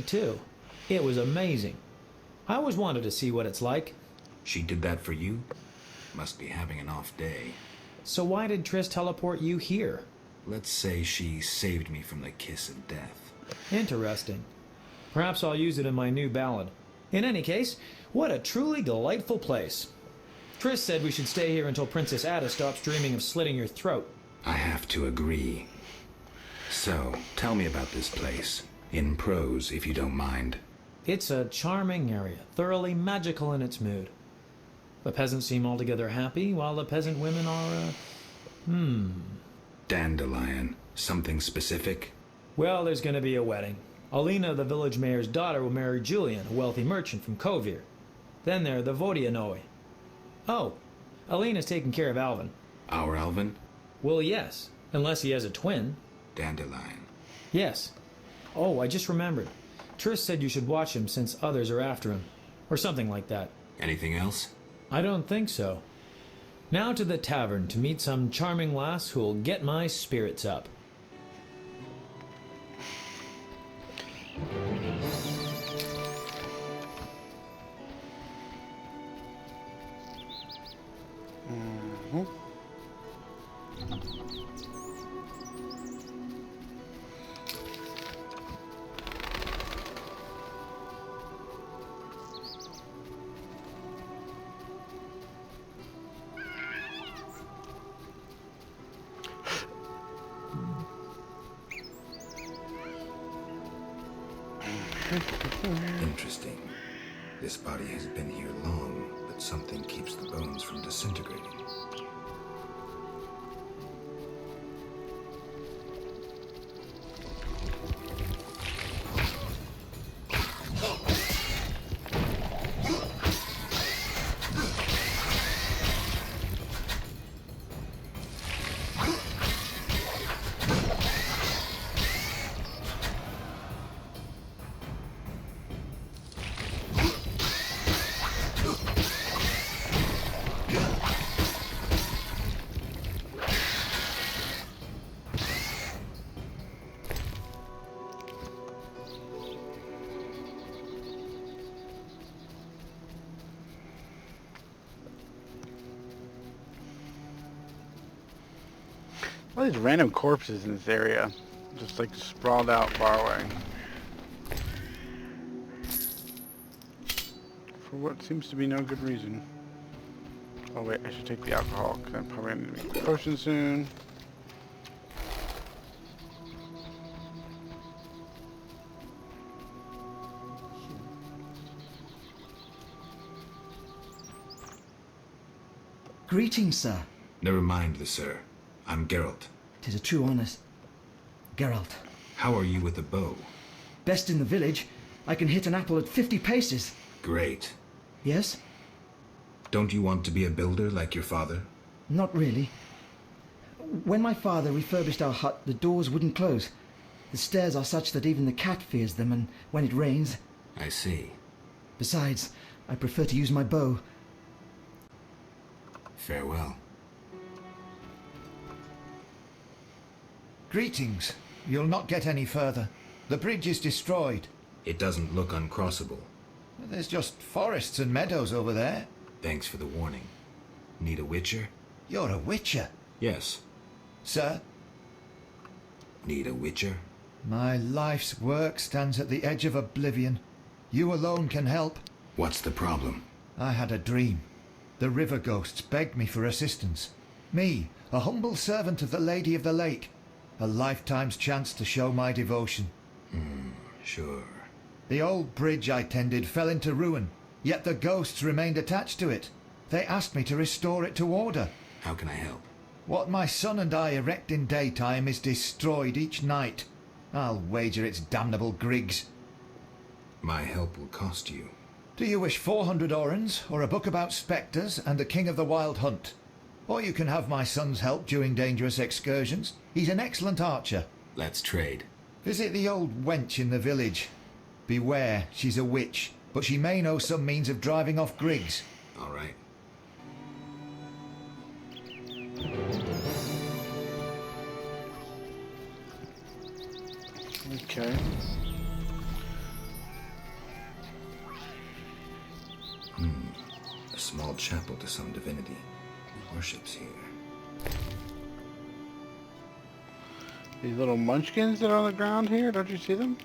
too. It was amazing. I always wanted to see what it's like. She did that for you? Must be having an off day. So why did Triss teleport you here? Let's say she saved me from the kiss of death. Interesting. Perhaps I'll use it in my new ballad. In any case, what a truly delightful place. Triss said we should stay here until Princess Ada stops dreaming of slitting your throat. I have to agree. So, tell me about this place. In prose, if you don't mind. It's a charming area, thoroughly magical in its mood. The peasants seem altogether happy, while the peasant women are, Dandelion. Something specific? Well, there's going to be a wedding. Alina, the village mayor's daughter, will marry Julian, a wealthy merchant from Kovir. Then there are the Vodianoi. Oh, Alina's taking care of Alvin. Our Alvin? Well, yes, unless he has a twin. Dandelion. Yes. Oh, I just remembered. Triss said you should watch him since others are after him. Or something like that. Anything else? I don't think so. Now to the tavern to meet some charming lass who'll get my spirits up. Interesting. This body has been here long, but something keeps the bones from disintegrating. All these random corpses in this area, just like sprawled out far away. For what seems to be no good reason. Oh wait, I should take the alcohol, because I'm probably going to make a potion soon. Greetings, sir. Never mind the sir. I'm Geralt. 'Tis a true honour. Geralt. How are you with the bow? Best in the village. I can hit an apple at 50 paces. Great. Yes? Don't you want to be a builder like your father? Not really. When my father refurbished our hut, the doors wouldn't close. The stairs are such that even the cat fears them, and when it rains... I see. Besides, I prefer to use my bow. Farewell. Greetings. You'll not get any further. The bridge is destroyed. It doesn't look uncrossable. There's just forests and meadows over there. Thanks for the warning. Need a witcher? You're a witcher. Yes. Sir? Need a witcher? My life's work stands at the edge of oblivion. You alone can help. What's the problem? I had a dream. The river ghosts begged me for assistance. Me, a humble servant of the Lady of the Lake. A lifetime's chance to show my devotion. Sure. The old bridge I tended fell into ruin, yet the ghosts remained attached to it. They asked me to restore it to order. How can I help? What my son and I erect in daytime is destroyed each night. I'll wager it's damnable Griggs. My help will cost you. Do you wish 400 orens, or a book about spectres and the king of the wild hunt? Or you can have my son's help during dangerous excursions. He's an excellent archer. Let's trade. Visit the old wench in the village. Beware, she's a witch, but she may know some means of driving off Griggs. All right. Okay. small chapel to some divinity who worships here. These little munchkins that are on the ground here, don't you see them?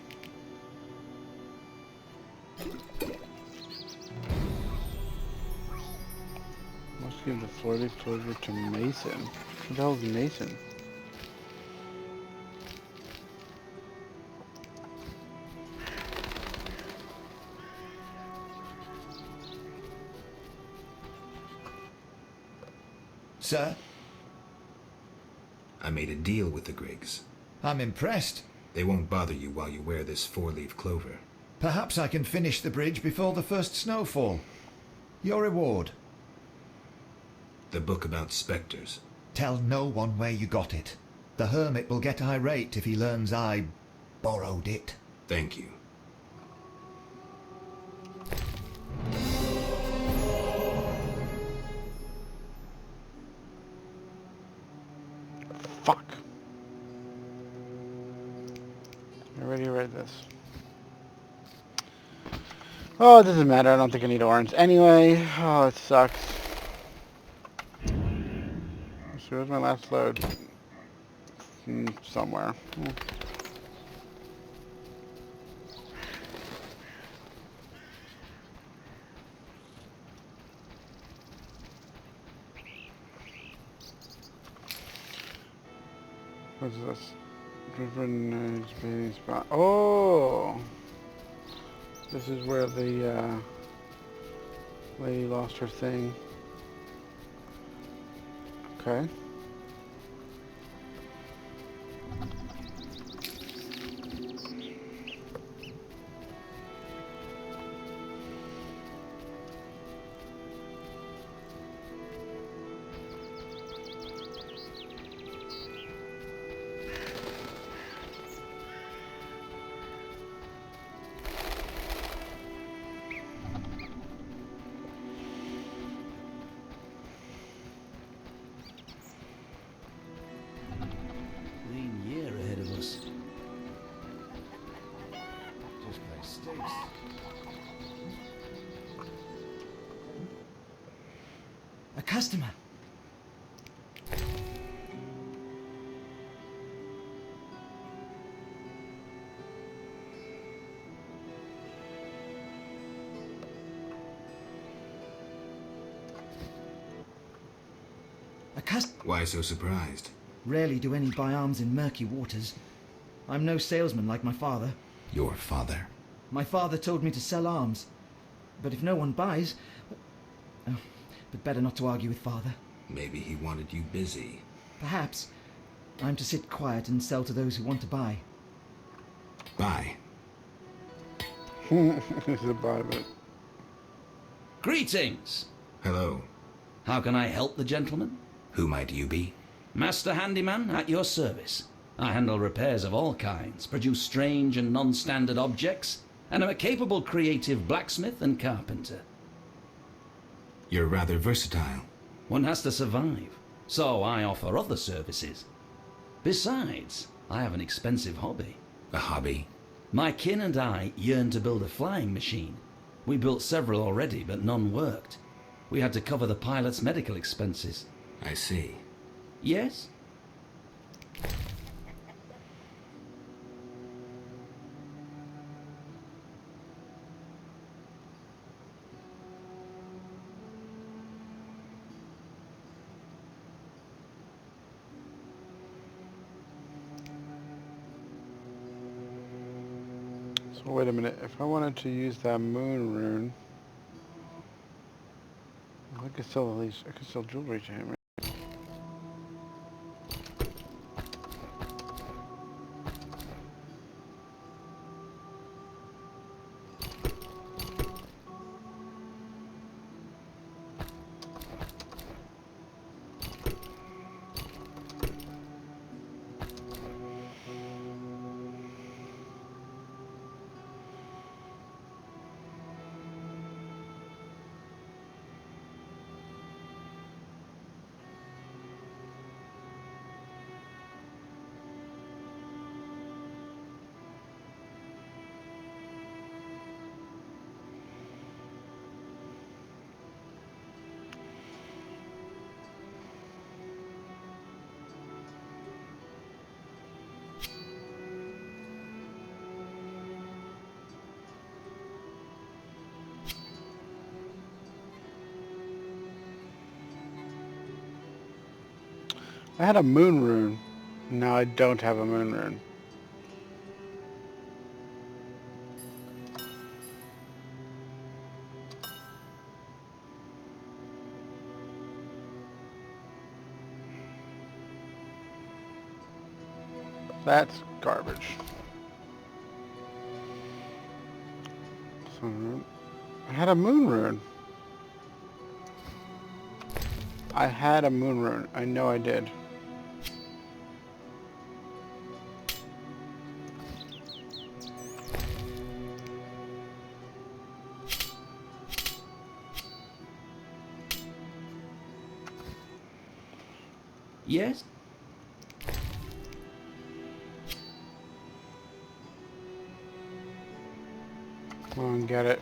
Must give the floaty clover to Mason. Who the hell is Mason? Sir, I made a deal with the Griggs. I'm impressed. They won't bother you while you wear this four-leaf clover. Perhaps I can finish the bridge before the first snowfall. Your reward. The book about specters. Tell no one where you got it. The hermit will get irate if he learns I borrowed it. Thank you. Fuck. I already read this. Oh, it doesn't matter. I don't think I need orange. Anyway, oh, it sucks. So where's my last load? Somewhere. What's this? Driven bathing spot. Oh! This is where the lady lost her thing. Okay. Lean year ahead of us. Just play stakes. A customer. Why so surprised? Rarely do any buy arms in murky waters. I'm no salesman like my father. Your father. My father told me to sell arms. But if no one buys... Oh, but better not to argue with father. Maybe he wanted you busy. Perhaps. I'm to sit quiet and sell to those who want to buy. Bye. It's a buy, but... Greetings! Hello. How can I help the gentleman? Who might you be? Master Handyman at your service. I handle repairs of all kinds, produce strange and non-standard objects, and am a capable creative blacksmith and carpenter. You're rather versatile. One has to survive, so I offer other services. Besides, I have an expensive hobby. A hobby? My kin and I yearn to build a flying machine. We built several already, but none worked. We had to cover the pilot's medical expenses. I see. Yes? So wait a minute. If I wanted to use that moon rune, I could sell at least. I could sell jewelry to him. Right? I had a moon rune. No, I don't have a moon rune. That's garbage. I had a moon rune. I had a moon rune. I know I did. Yes? Come on, get it.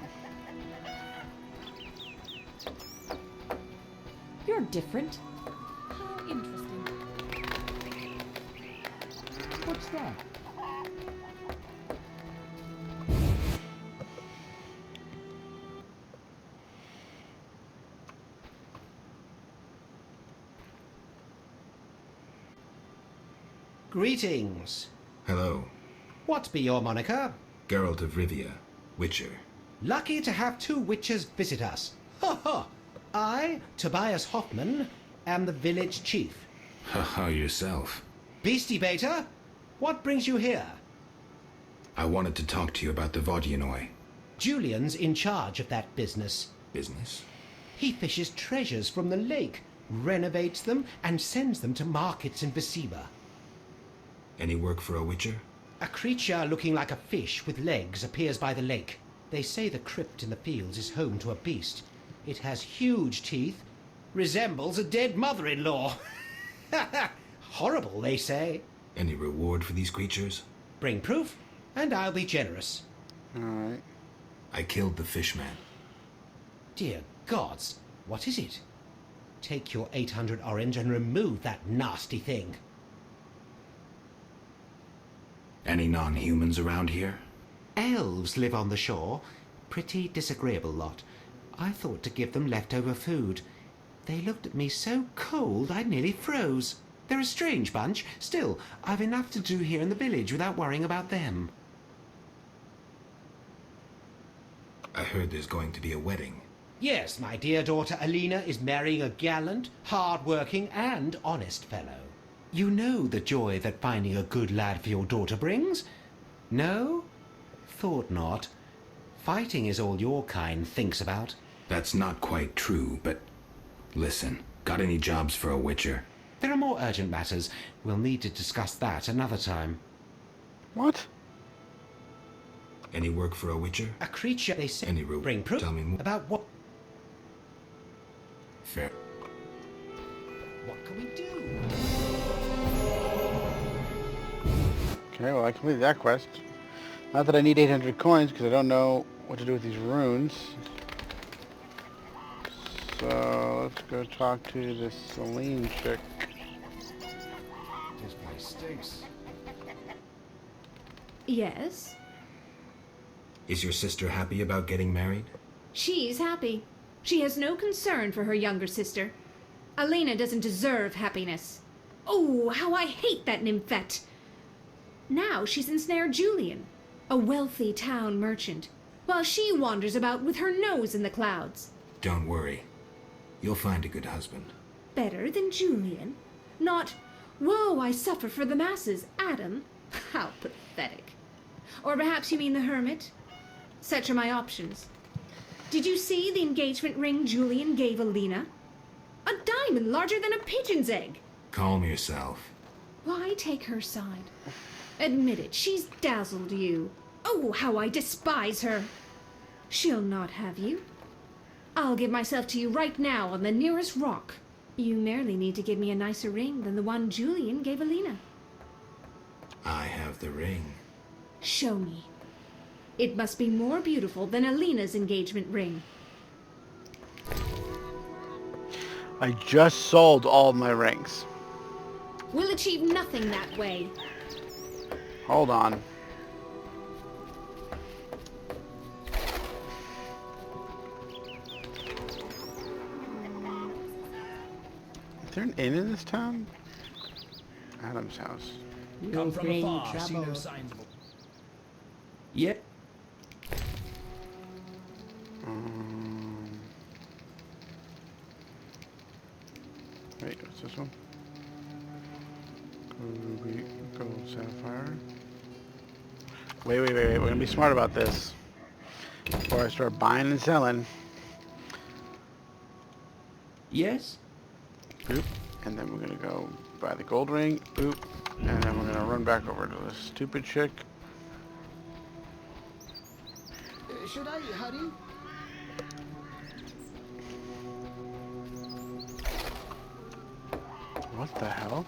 You're different. How interesting. What's that? Greetings. Hello. What be your moniker? Geralt of Rivia, Witcher. Lucky to have two witches visit us. Ha ha! I, Tobias Hoffman, am the village chief. Haha, yourself. Beastie Beta, what brings you here? I wanted to talk to you about the Vodyanoi. Julian's in charge of that business. Business? He fishes treasures from the lake, renovates them, and sends them to markets in Visiba. Any work for a Witcher? A creature looking like a fish with legs appears by the lake. They say the crypt in the fields is home to a beast. It has huge teeth, resembles a dead mother-in-law. Horrible, they say. Any reward for these creatures? Bring proof, and I'll be generous. Alright. I killed the fishman. Dear gods, what is it? Take your 800 orange and remove that nasty thing. Any non-humans around here? Elves live on the shore. Pretty disagreeable lot. I thought to give them leftover food. They looked at me so cold I nearly froze. They're a strange bunch. Still, I've enough to do here in the village without worrying about them. I heard there's going to be a wedding. Yes, my dear daughter Alina is marrying a gallant, hard-working and honest fellow. You know the joy that finding a good lad for your daughter brings? No? Thought not. Fighting is all your kind thinks about. That's not quite true, but... Listen, got any jobs for a Witcher? There are more urgent matters. We'll need to discuss that another time. What? Any work for a Witcher? A creature they say... Any room? Bring proof. Tell me more. About what? Fair. What can we do? Okay, well I completed that quest. Not that I need 800 coins, because I don't know what to do with these runes. So, let's go talk to this Celine chick. This place stinks. Yes, Is your sister happy about getting married? she's happy. She has no concern for her younger sister. Alina doesn't deserve happiness. Oh, how I hate that nymphette! Now she's ensnared Julian, a wealthy town merchant, while she wanders about with her nose in the clouds. Don't worry. You'll find a good husband. Better than Julian? Not, woe, I suffer for the masses, Adam. How pathetic. Or perhaps you mean the hermit? Such are my options. Did you see the engagement ring Julian gave Alina? A diamond larger than a pigeon's egg. Calm yourself. Why take her side? Admit it, she's dazzled you. Oh, how I despise her. She'll not have you. I'll give myself to you right now on the nearest rock. You merely need to give me a nicer ring than the one Julian gave Alina. I have the ring. Show me. It must be more beautiful than Alina's engagement ring. I just sold all my rings. We'll achieve nothing that way. Hold on. Is there an inn in this town? Adam's house. Come from afar, see no signs of a... Yeah. Wait, what's this one? Ruby, gold, sapphire. Wait. We're gonna be smart about this. Before I start buying and selling. Yes? Boop. And then we're gonna go buy the gold ring. Boop. And then we're gonna run back over to this stupid chick. Should I hurry? What the hell?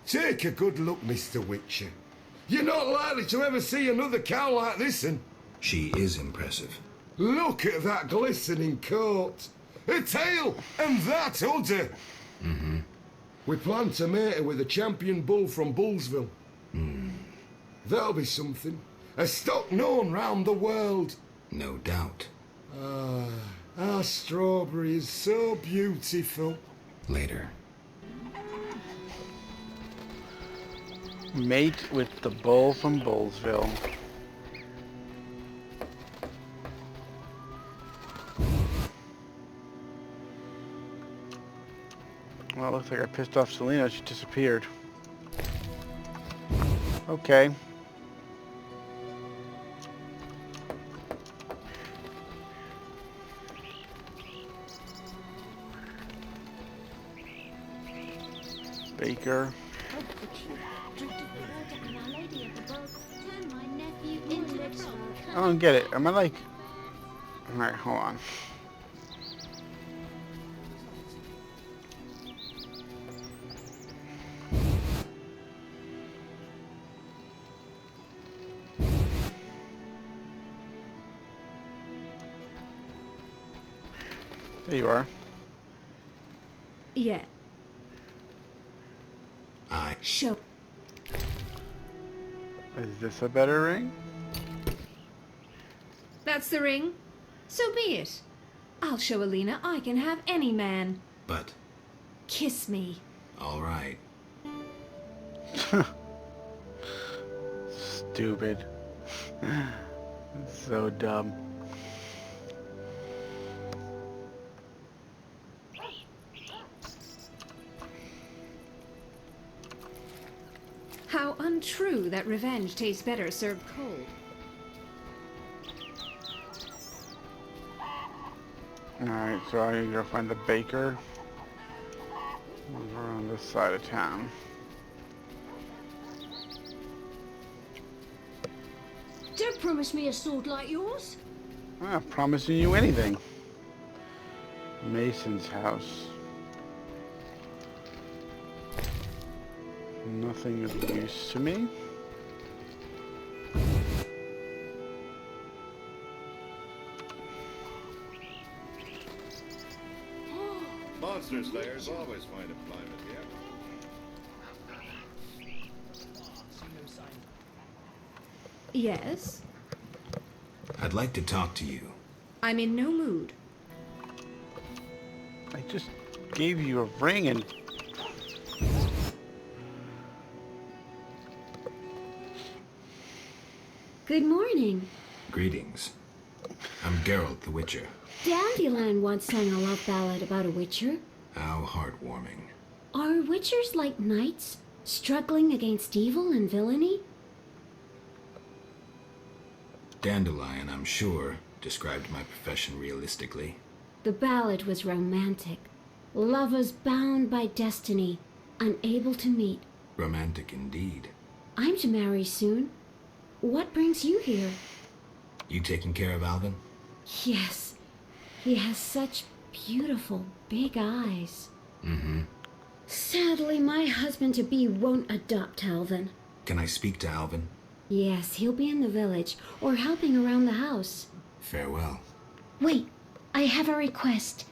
Take a good look, Mr. Witcher. You're not likely to ever see another cow like this, and She is impressive. look at that glistening coat. A tail, and that udder. Mm-hmm. We plan to mate her with a champion bull from Bullsville. That'll be something. A stock known round the world. No doubt. Ah, our strawberry is so beautiful. Later. Mate with the bull from Bullsville. Well, it looks like I pissed off Selena. She disappeared. Okay. Baker. I don't get it. Am I like... Alright, hold on. There you are. Yeah. I... Show. Is this a better ring? That's the ring. So be it. I'll show Alina I can have any man. But... Kiss me. all right. Stupid. So dumb. How untrue that revenge tastes better served cold. Alright, so I need to go find the baker. Over on this side of town. Don't promise me a sword like yours. I'm not promising you anything. Mason's house. Nothing of use to me. Monster slayers always find employment here. Yes? I'd like to talk to you. I'm in no mood. I just gave you a ring and... Good morning. Greetings. I'm Geralt the Witcher. Dandelion once sang a love ballad about a witcher. How heartwarming. Are witchers like knights, struggling against evil and villainy? Dandelion, I'm sure, described my profession realistically. The ballad was romantic. Lovers bound by destiny, unable to meet. Romantic indeed. I'm to marry soon. What brings you here? You taking care of Alvin? Yes. He has such beautiful, big eyes. Mm-hmm. Sadly, my husband-to-be won't adopt Alvin. Can I speak to Alvin? Yes, he'll be in the village, or helping around the house. Farewell. Wait, I have a request.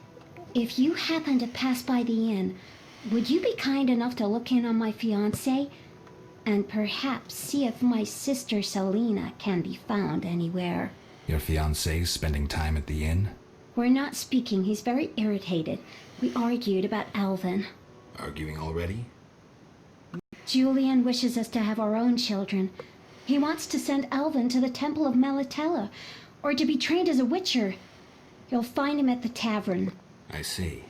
If you happen to pass by the inn, would you be kind enough to look in on my fiancé? And perhaps see if my sister Selena can be found anywhere. Your fiancé's spending time at the inn? We're not speaking. He's very irritated. We argued about Alvin. Arguing already? Julian wishes us to have our own children. He wants to send Alvin to the Temple of Melatella, or to be trained as a witcher. You'll find him at the tavern. I see.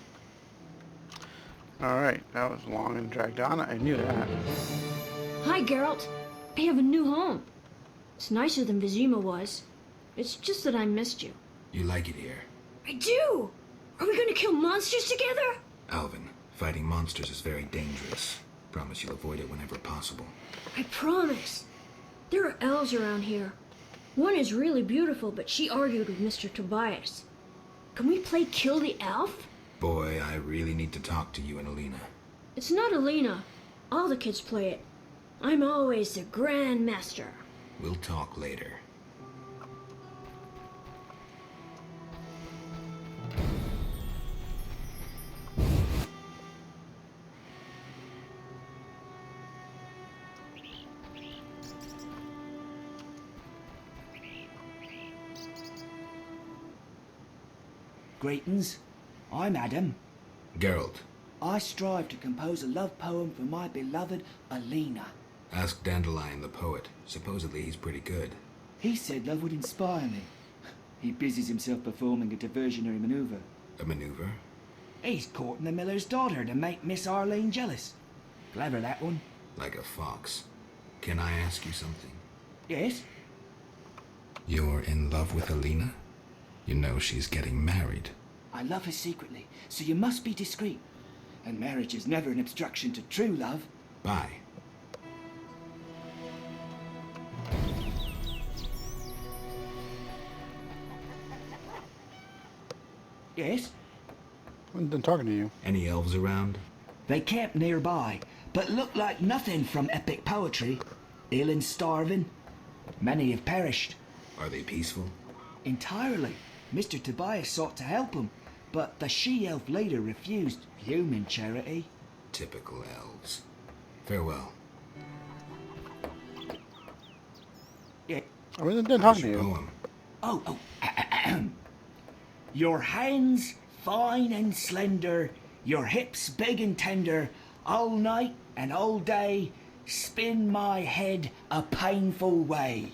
Alright, that was long and dragged on. I knew that. Hi, Geralt. I have a new home. It's nicer than Vizima was. It's just that I missed you. You like it here? I do! Are we gonna kill monsters together? Alvin, fighting monsters is very dangerous. Promise you'll avoid it whenever possible. I promise. There are elves around here. One is really beautiful, but she argued with Mr. Tobias. Can we play Kill the Elf? Boy, I really need to talk to you and Alina. It's not Alina. All the kids play it. I'm always the Grand Master. We'll talk later. Greetings. I'm Adam. Geralt, I strive to compose a love poem for my beloved Alina. ask Dandelion the poet. Supposedly he's pretty good. He said love would inspire me. He busies himself performing a diversionary maneuver. A maneuver? He's courting the miller's daughter to make Miss Arlene jealous. Clever, that one. Like a fox. Can I ask you something? Yes? You're in love with Alina? You know she's getting married. I love her secretly, so you must be discreet. And marriage is never an obstruction to true love. Bye. Yes? I'm done talking to you. Any elves around? They camp nearby, but look like nothing from epic poetry. Ill and starving. Many have perished. Are they peaceful? Entirely. Mr. Tobias sought to help him, but the she-elf later refused human charity. Typical elves. Farewell. Yeah. I wasn't done talking to you. Poem. Oh. Your hands fine and slender, your hips big and tender, all night and all day, spin my head a painful way.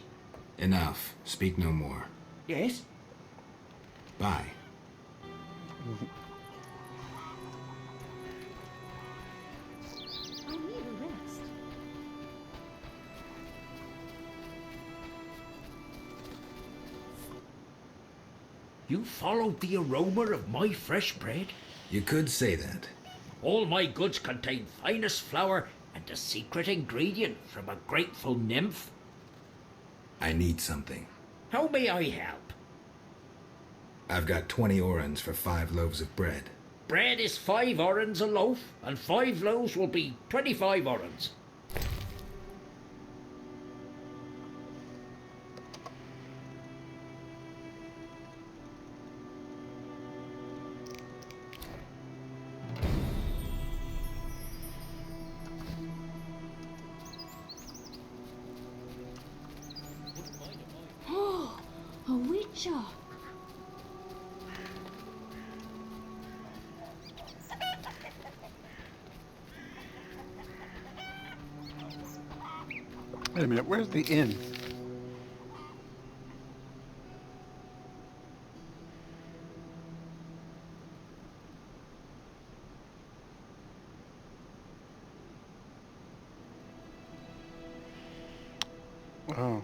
Enough. Speak no more. Yes? Bye. I need a rest. You followed the aroma of my fresh bread? You could say that. All my goods contain finest flour and a secret ingredient from a grateful nymph. I need something. How may I help? I've got 20 orens for 5 loaves of bread. Bread is 5 orens a loaf, and 5 loaves will be 25 orens. Oh, a witcher. Wait a minute, where's the inn? Oh.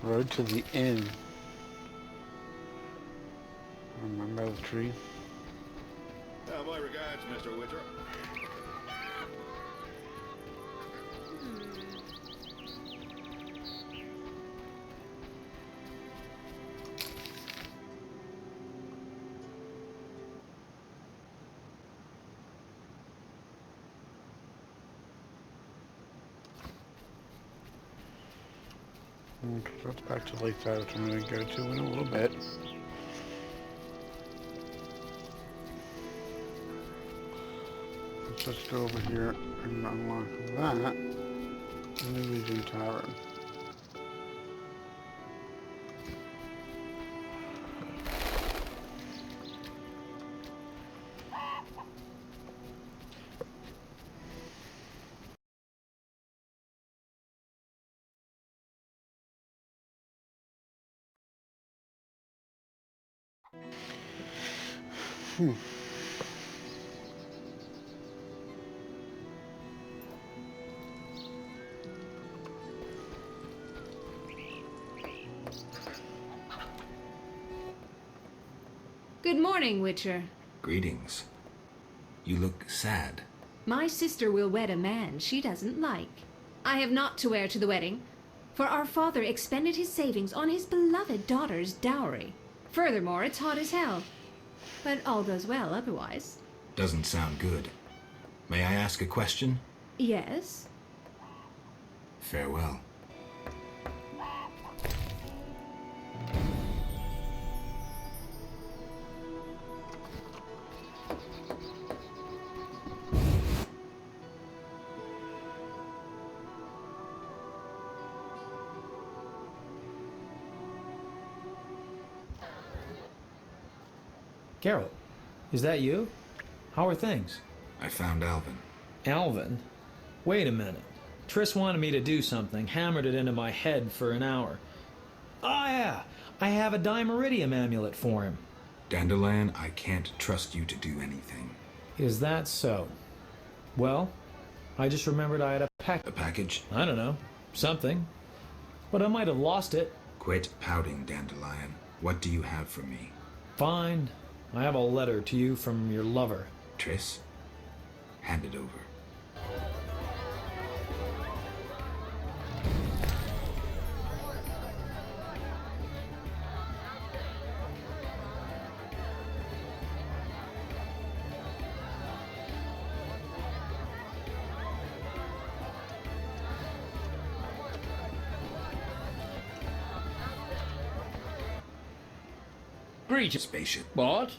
Road to the inn. Remember the tree? My regards, Mr. Witcher. Okay, that's back to Lakeside, which I'm going to go to in a little bit. Let's just go over here and unlock that. New Legion Tavern. Good morning, Witcher. Greetings. You look sad. My sister will wed a man she doesn't like. I have naught to wear to the wedding, for our father expended his savings on his beloved daughter's dowry. Furthermore, it's hot as hell. But all goes well otherwise. Doesn't sound good. May I ask a question? Yes? Farewell. Carol, is that you? How are things? I found Alvin. Alvin? Wait a minute. Triss wanted me to do something, hammered it into my head for an hour. Ah, yeah, I have a Dimeridium amulet for him. Dandelion, I can't trust you to do anything. Is that so? Well, I just remembered I had a A package? I don't know. Something. But I might have lost it. Quit pouting, Dandelion. What do you have for me? Fine. I have a letter to you from your lover. Triss? Hand it over. Greetings. Spaceship. What?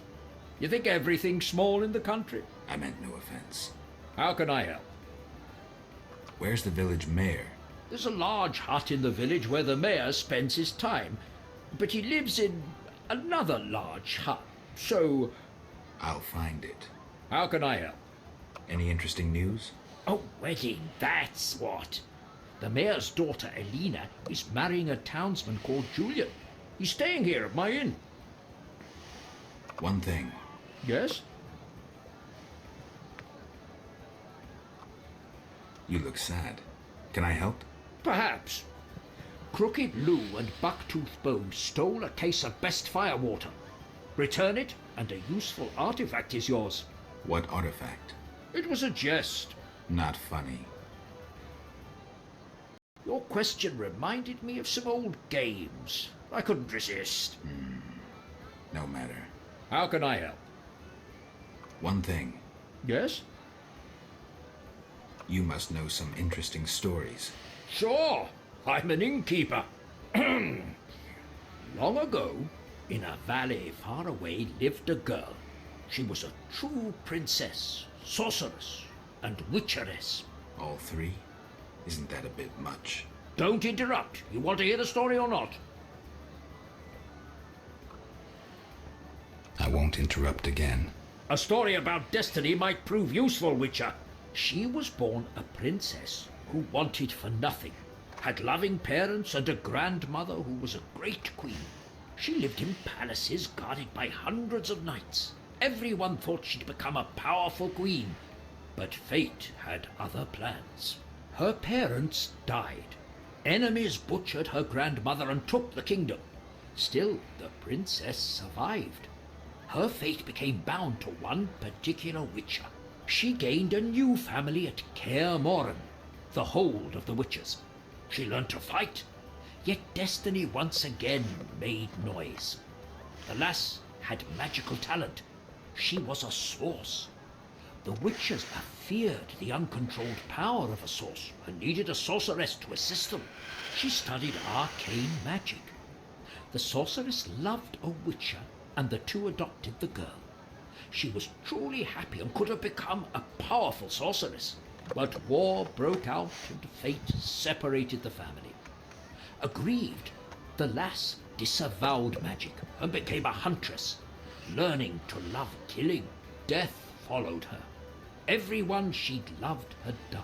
You think everything's small in the country? I meant no offense. How can I help? Where's the village mayor? There's a large hut in the village where the mayor spends his time, but he lives in another large hut, so... I'll find it. How can I help? Any interesting news? Oh, wedding, that's what. The mayor's daughter, Elena, is marrying a townsman called Julian. He's staying here at my inn. One thing. Yes? You look sad. Can I help? Perhaps. Crooked Lou and Bucktooth Bone stole a case of best firewater. Return it, and a useful artifact is yours. What artifact? It was a jest. Not funny. Your question reminded me of some old games. I couldn't resist. No matter. How can I help? One thing. Yes? You must know some interesting stories. Sure. I'm an innkeeper. Long ago, in a valley far away, lived a girl. She was a true princess, sorceress, and witcheress. All three? Isn't that a bit much? Don't interrupt. You want to hear the story or not? I won't interrupt again. A story about destiny might prove useful, Witcher. She was born a princess who wanted for nothing, had loving parents and a grandmother who was a great queen. She lived in palaces guarded by hundreds of knights. Everyone thought she'd become a powerful queen, but fate had other plans. Her parents died. Enemies butchered her grandmother and took the kingdom. Still, the princess survived. Her fate became bound to one particular witcher. She gained a new family at Kaer Morhen, the hold of the witches. She learned to fight, yet destiny once again made noise. The lass had magical talent. She was a source. The witches feared the uncontrolled power of a source and needed a sorceress to assist them. She studied arcane magic. The sorceress loved a witcher, and the two adopted the girl. She was truly happy and could have become a powerful sorceress. But war broke out and fate separated the family. Aggrieved, the lass disavowed magic and became a huntress. Learning to love killing, death followed her. Everyone she'd loved had died.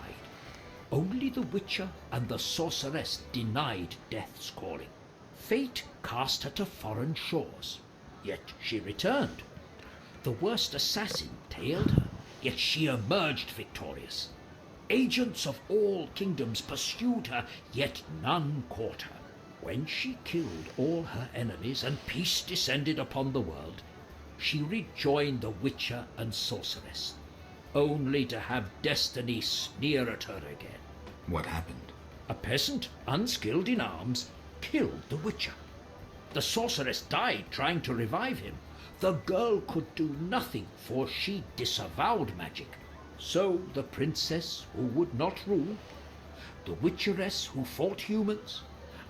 Only the witcher and the sorceress denied death's calling. Fate cast her to foreign shores, yet she returned. The worst assassin tailed her, yet she emerged victorious. Agents of all kingdoms pursued her, yet none caught her. When she killed all her enemies and peace descended upon the world, she rejoined the Witcher and Sorceress, only to have destiny sneer at her again. What happened? A peasant, unskilled in arms, killed the Witcher. The Sorceress died trying to revive him. The girl could do nothing, for she disavowed magic. So the princess who would not rule, the Witcheress who fought humans,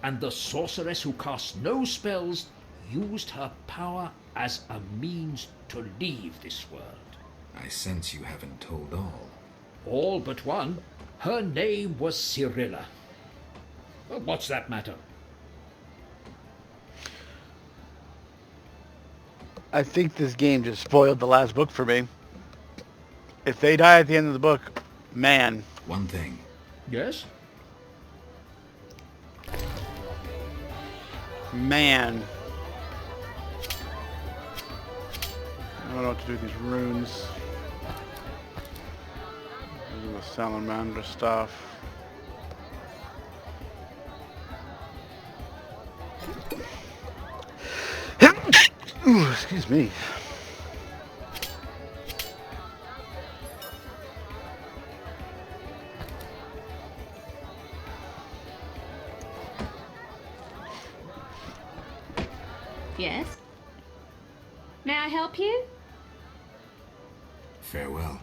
and the Sorceress who cast no spells used her power as a means to leave this world. I sense you haven't told all. All but one. Her name was Cyrilla. What's that matter? I think this game just spoiled the last book for me. If they die at the end of the book, man. One thing. Yes? Man. I don't know what to do with these runes. These are the salamander stuff. Ooh, excuse me. Yes? May I help you? Farewell.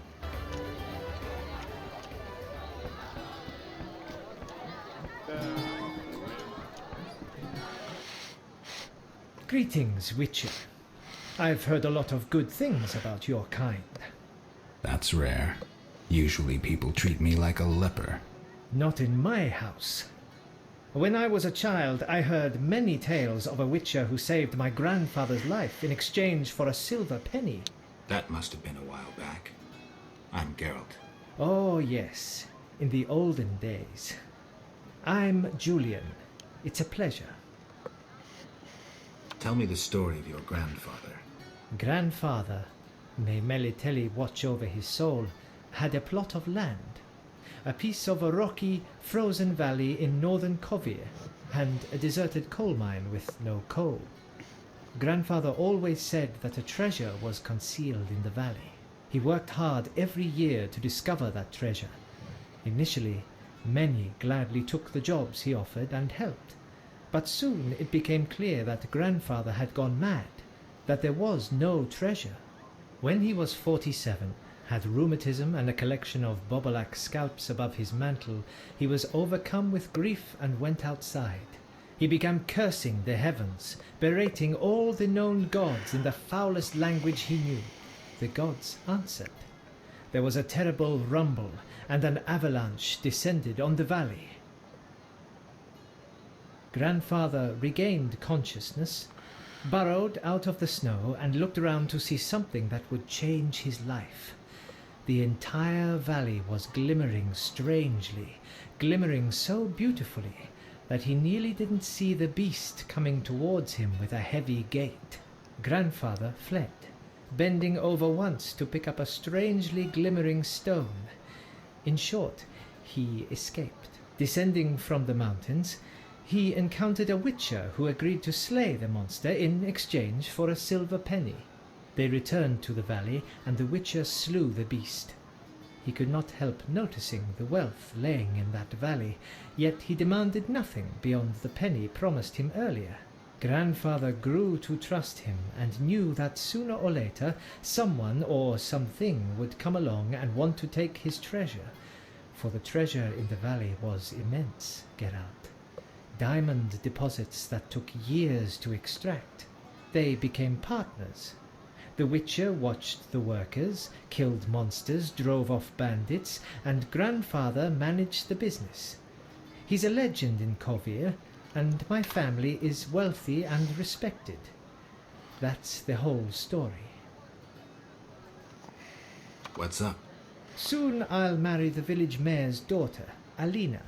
Greetings, Witcher. I've heard a lot of good things about your kind. That's rare. Usually people treat me like a leper. Not in my house. When I was a child, I heard many tales of a Witcher who saved my grandfather's life in exchange for a silver penny. That must have been a while back. I'm Geralt. Oh, yes. In the olden days. I'm Julian. It's a pleasure. Tell me the story of your grandfather. Grandfather, may Melitele watch over his soul, had a plot of land. A piece of a rocky, frozen valley in northern Kovir, and a deserted coal mine with no coal. Grandfather always said that a treasure was concealed in the valley. He worked hard every year to discover that treasure. Initially, many gladly took the jobs he offered and helped. But soon it became clear that Grandfather had gone mad, that there was no treasure. When he was 47, had rheumatism and a collection of Bobolak scalps above his mantle, he was overcome with grief and went outside. He began cursing the heavens, berating all the known gods in the foulest language he knew. The gods answered. There was a terrible rumble, and an avalanche descended on the valley. Grandfather regained consciousness, burrowed out of the snow, and looked around to see something that would change his life. The entire valley was glimmering strangely, glimmering so beautifully that he nearly didn't see the beast coming towards him with a heavy gait. Grandfather fled, bending over once to pick up a strangely glimmering stone. In short, he escaped. Descending from the mountains, he encountered a Witcher who agreed to slay the monster in exchange for a silver penny. They returned to the valley, and the Witcher slew the beast. He could not help noticing the wealth laying in that valley, yet he demanded nothing beyond the penny promised him earlier. Grandfather grew to trust him, and knew that sooner or later someone or something would come along and want to take his treasure, for the treasure in the valley was immense, Geralt. Diamond deposits that took years to extract. They became partners. The Witcher watched the workers, killed monsters, drove off bandits, and Grandfather managed the business. He's a legend in Kovir, and my family is wealthy and respected. That's the whole story. What's up? Soon I'll marry the village mayor's daughter, Alina.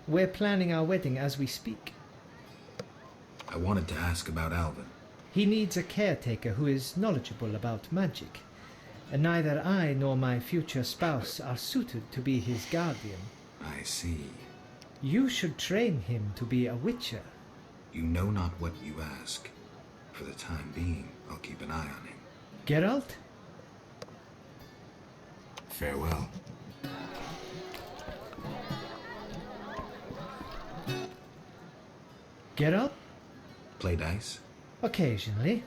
We're planning our wedding as we speak. I wanted to ask about Alvin. He needs a caretaker who is knowledgeable about magic, and neither I nor my future spouse are suited to be his guardian. I see. You should train him to be a witcher. You know not what you ask. For the time being, I'll keep an eye on him. Geralt? Farewell. Geralt? Play dice? Occasionally.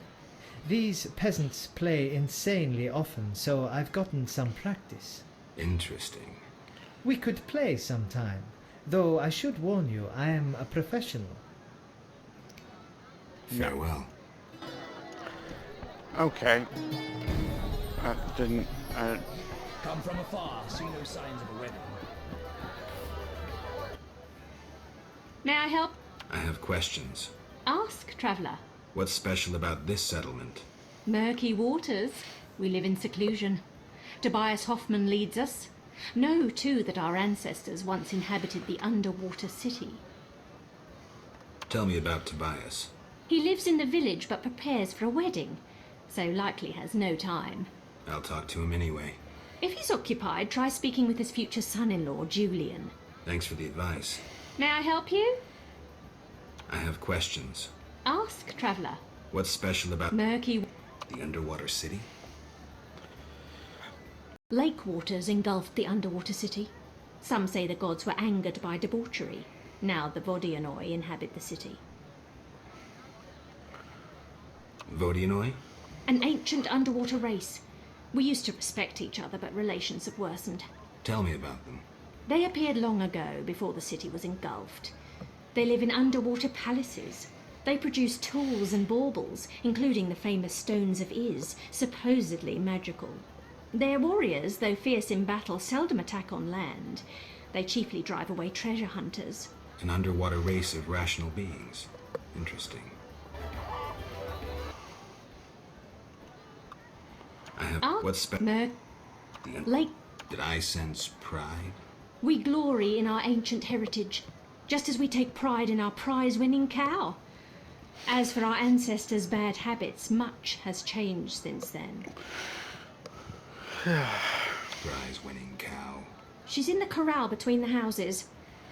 These peasants play insanely often, so I've gotten some practice. Interesting. We could play sometime, though I should warn you, I am a professional. Farewell. Okay. Didn't... Come from afar, see no signs of a wedding. May I help? I have questions. Ask, traveller. What's special about this settlement? Murky waters. We live in seclusion. Tobias Hoffman leads us. Know, too, that our ancestors once inhabited the underwater city. Tell me about Tobias. He lives in the village but prepares for a wedding, so likely has no time. I'll talk to him anyway. If he's occupied, try speaking with his future son-in-law, Julian. Thanks for the advice. May I help you? I have questions. Ask, traveller. What's special about Murky the underwater city? lake waters engulfed the underwater city. Some say the gods were angered by debauchery. Now the Vodianoi inhabit the city. Vodianoi? An ancient underwater race. We used to respect each other, but relations have worsened. Tell me about them. They appeared long ago, before the city was engulfed. They live in underwater palaces. They produce tools and baubles, including the famous Stones of Iz, supposedly magical. Their warriors, though fierce in battle, seldom attack on land. They chiefly drive away treasure hunters. An underwater race of rational beings. Interesting. I have what's Lake. Did I sense pride? We glory in our ancient heritage, just as we take pride in our prize-winning cow. As for our ancestors' bad habits, much has changed since then. Prize-winning cow. She's in the corral between the houses.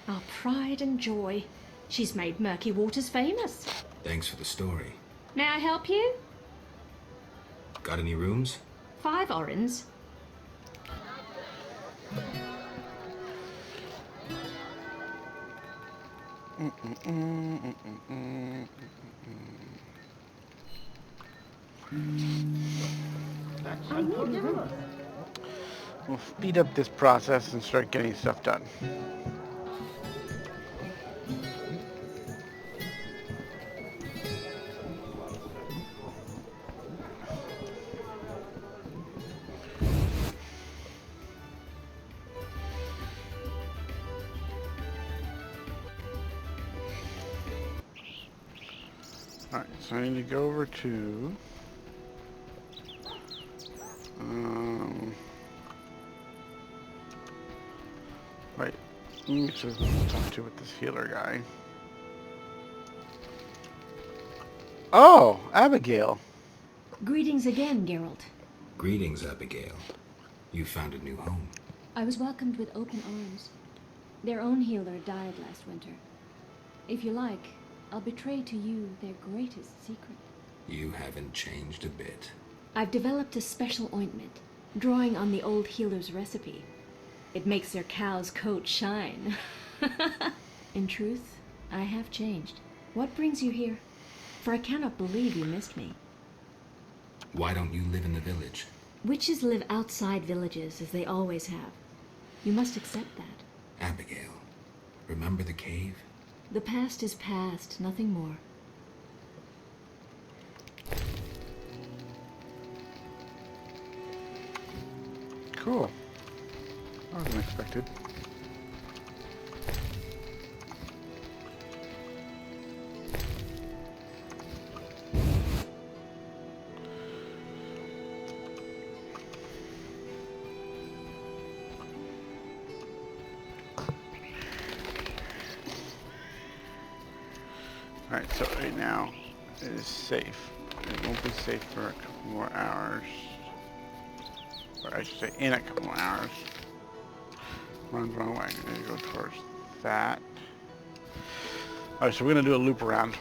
Our pride and joy. She's made Murky Waters famous. Thanks for the story. May I help you? Got any rooms? 5 orens. We'll speed up this process and start getting stuff done. Alright, so I need to go over to... Wait, let me just talk to with this healer guy. Oh, Abigail. Greetings again, Geralt. Greetings, Abigail. You found a new home. I was welcomed with open arms. Their own healer died last winter. If you like, I'll betray to you their greatest secret. You haven't changed a bit. I've developed a special ointment, drawing on the old healer's recipe. It makes their cow's coat shine. In truth, I have changed. What brings you here? For I cannot believe you missed me. Why don't you live in the village? Witches live outside villages, as they always have. You must accept that. Abigail, remember the cave? The past is past, nothing more. Cool. That wasn't expected. Alright, so right now it is safe. It won't be safe for a couple more hours. Or I should say in a couple more hours. Run the wrong way. I'm going to go towards that. Alright, so we're going to do a loop around.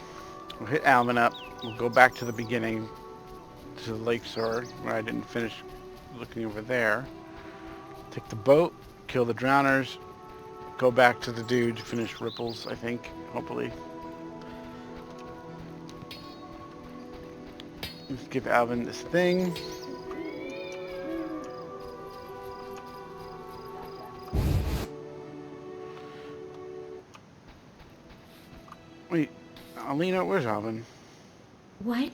We'll hit Alvin up. We'll go back to the beginning. To the lake sword, where I didn't finish looking over there. Take the boat, kill the drowners, go back to the dude to finish Ripples, I think, hopefully. Let's give Alvin this thing. Wait, Alina, where's Alvin? What?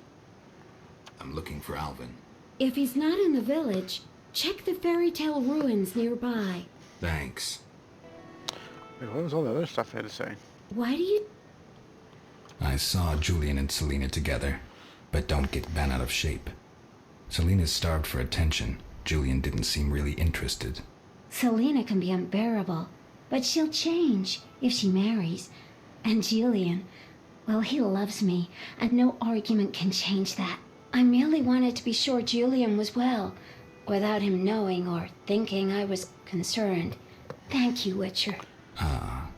I'm looking for Alvin. If he's not in the village, check the fairy tale ruins nearby. Thanks. Wait, what was all the other stuff I had to say? Why do you... I saw Julian and Selena together, but don't get bent out of shape. Selena's starved for attention. Julian didn't seem really interested. Selena can be unbearable, but she'll change if she marries. And Julian, well, he loves me, and no argument can change that. I merely wanted to be sure Julian was well, without him knowing or thinking I was concerned. Thank you, Witcher. Ah,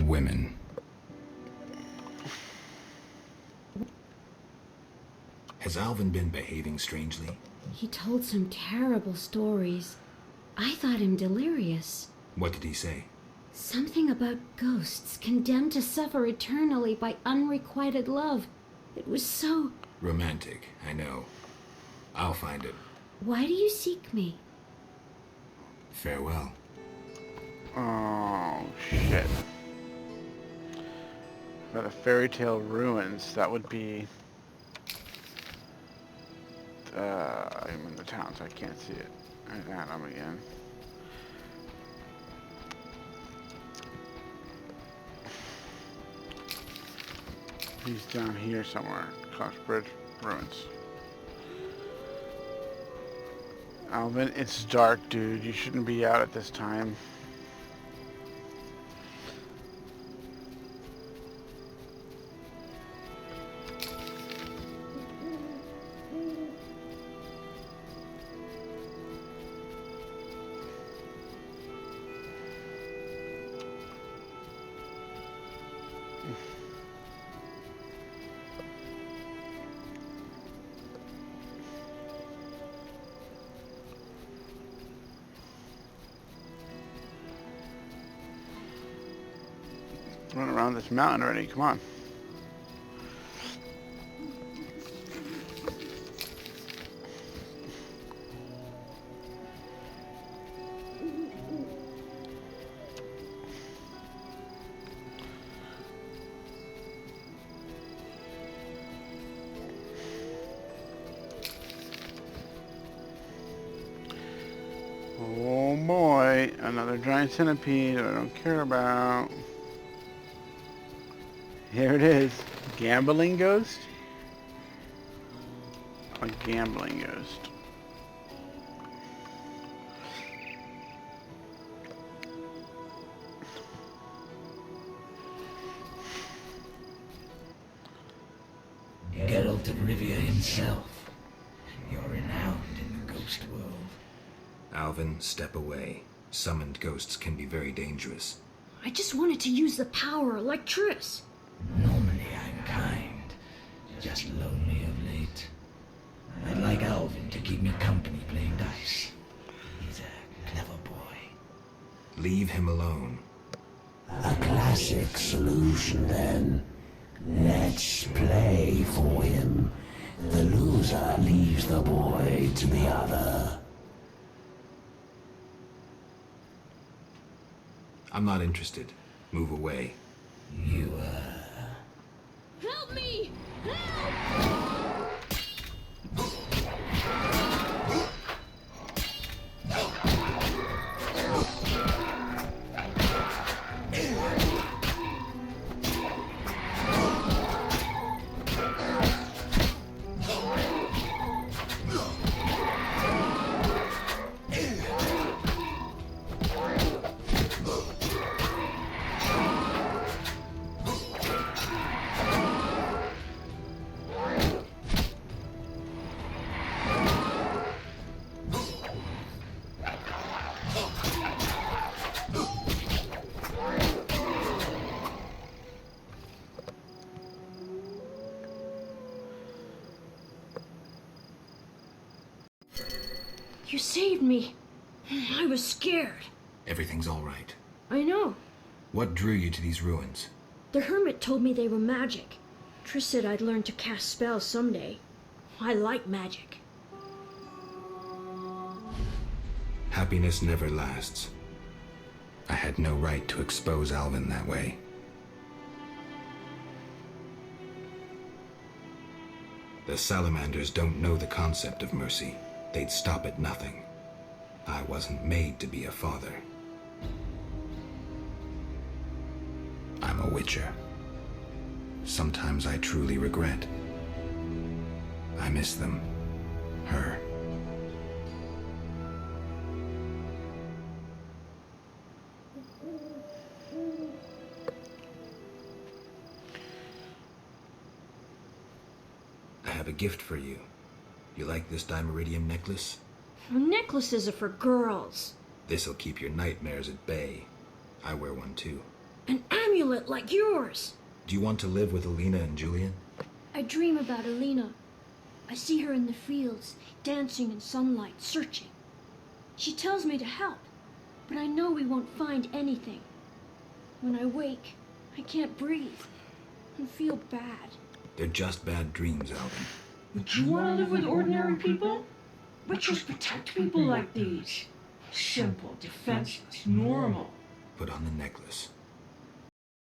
women. Has Alvin been behaving strangely? He told some terrible stories. I thought him delirious. What did he say? Something about ghosts condemned to suffer eternally by unrequited love. It was so... Romantic, I know. I'll find it. Why do you seek me? Farewell. Oh, shit. By the fairy tale ruins, that would be... I'm in the town, so I can't see it. There's Adam again. He's down here somewhere. Crossbridge Ruins. Alvin, it's dark, dude. You shouldn't be out at this time. Run around this mountain already, come on. Oh boy, another giant centipede that I don't care about. Here it is. Gambling ghost? A gambling ghost. Geralt of Rivia himself. You're renowned in the ghost world. Alvin, step away. Summoned ghosts can be very dangerous. I just wanted to use the power like Triss. Normally I'm kind, just lonely of late. I'd like Alvin to keep me company playing dice. He's a clever boy. Leave him alone. A classic solution then. Let's play for him. The loser leaves the boy to the other. I'm not interested. Move away. You, Help me! Help! You saved me. I was scared. Everything's all right. I know. What drew you to these ruins? The hermit told me they were magic. Triss said I'd learn to cast spells someday. I like magic. Happiness never lasts. I had no right to expose Alvin that way. The salamanders don't know the concept of mercy. They'd stop at nothing. I wasn't made to be a father. I'm a witcher. Sometimes I truly regret. I miss them. Her. I have a gift for you. You like this dimeridium necklace? Necklaces are for girls. This'll keep your nightmares at bay. I wear one too. An amulet like yours. Do you want to live with Alina and Julian? I dream about Alina. I see her in the fields, dancing in sunlight, searching. She tells me to help, but I know we won't find anything. When I wake, I can't breathe and feel bad. They're just bad dreams, Alvin. Would you want to live with ordinary people? Witchers protect people like these. Simple, defenseless, normal. Put on the necklace.